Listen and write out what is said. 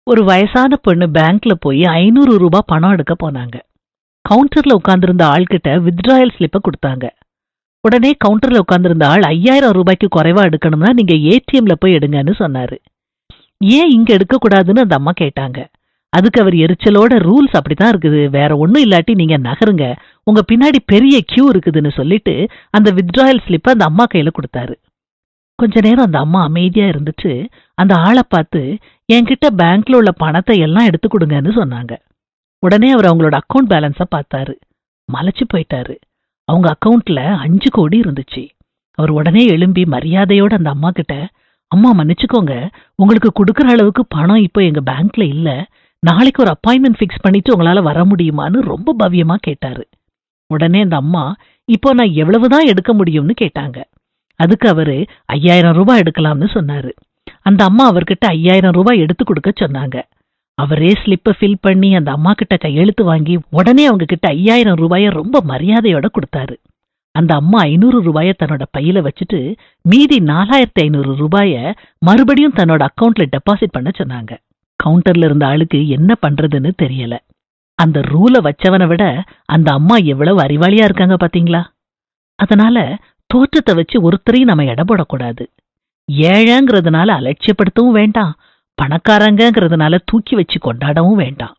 ஒரு வயசான பொண்ணு பேங்க்ல போய் 500 ரூபாய் பணம் எடுக்க போனாங்க. கவுண்டர்ல உட்கார்ந்திருந்த ஆள்கிட்ட வித்ட்ராயல் ஸ்லிப்ப கொடுத்தாங்க. உடனே கவுண்டர்ல உட்கார்ந்திருந்த ஆள் 5000 ரூபாய்க்கு குறைவா எடுக்கணும்னா நீங்க ஏடிஎம்ல போய் எடுங்கன்னு சொன்னாரு. ஏன் இங்க எடுக்க கூடாதுன்னு அந்த அம்மா கேட்டாங்க. அதுக்கு அவர் எரிச்சலோட, ரூல்ஸ் அப்படித்தான் இருக்குது, வேற ஒண்ணும் இல்லாட்டி நீங்க நகருங்க, உங்க பின்னாடி பெரிய கியூ இருக்குதுன்னு சொல்லிட்டு அந்த வித்ட்ராயல் ஸ்லிப்ப அந்த அம்மா கையில கொடுத்தாரு. கொஞ்ச நேரம் அந்த அம்மா அமைதியா இருந்துட்டு அந்த ஆளை பார்த்து, என்கிட்ட பேங்க்ல உள்ள பணத்தை எல்லாம் எடுத்து கொடுங்கன்னு சொன்னாங்க. உடனே அவர் அவங்களோட அக்கவுண்ட் பேலன்ஸ பார்த்தாரு. மலைச்சு போயிட்டாரு. அவங்க அக்கவுண்ட்ல 5 கோடி இருந்துச்சு. அவர் உடனே எழும்பி மரியாதையோட அந்த அம்மா கிட்ட, அம்மா மன்னிச்சுக்கோங்க, உங்களுக்கு கொடுக்கற அளவுக்கு பணம் இப்போ எங்க பேங்க்ல இல்ல, நாளைக்கு ஒரு அப்பாயின்மெண்ட் ஃபிக்ஸ் பண்ணிட்டு உங்களால வர முடியுமான்னு ரொம்ப பவ்யமா கேட்டாரு. உடனே அந்த அம்மா, இப்போ நான் எவ்வளவுதான் எடுக்க முடியும்னு கேட்டாங்க. அதுக்கு அவரு 5000 ரூபாய் எடுக்கலாம்னு சொன்னாரு. அந்த அம்மா அவர்கிட்ட 5000 ரூபாய் எடுத்து கொடுக்க சொன்னாங்க. அவரே ஸ்லிப்ப ஃபில் பண்ணி அந்த அம்மா கிட்ட கையெழுத்து வாங்கி உடனே அவங்க கிட்ட 5000 ரூபாய ரொம்ப மரியாதையோட கொடுத்தாரு. அந்த அம்மா 500 ரூபாய தன்னோட பையில வச்சுட்டு மீதி 4500 ரூபாய மறுபடியும் தன்னோட அக்கவுண்ட்ல டெபாசிட் பண்ண சொன்னாங்க. கவுண்டர்ல இருந்த ஆளுக்கு என்ன பண்றதுன்னு தெரியல. அந்த ரூல வச்சவனை விட அந்த அம்மா எவ்வளவு அறிவாளியா இருக்காங்க பாத்தீங்களா? அதனால தோற்றத்தை வச்சு ஒருத்தரையும் நம்ம எடை போடக்கூடாது. ஏழைங்கிறதுனால அலட்சியப்படுத்தவும் வேண்டாம், பணக்காரங்கிறதுனால தூக்கி வச்சு கொண்டாடவும் வேண்டாம்.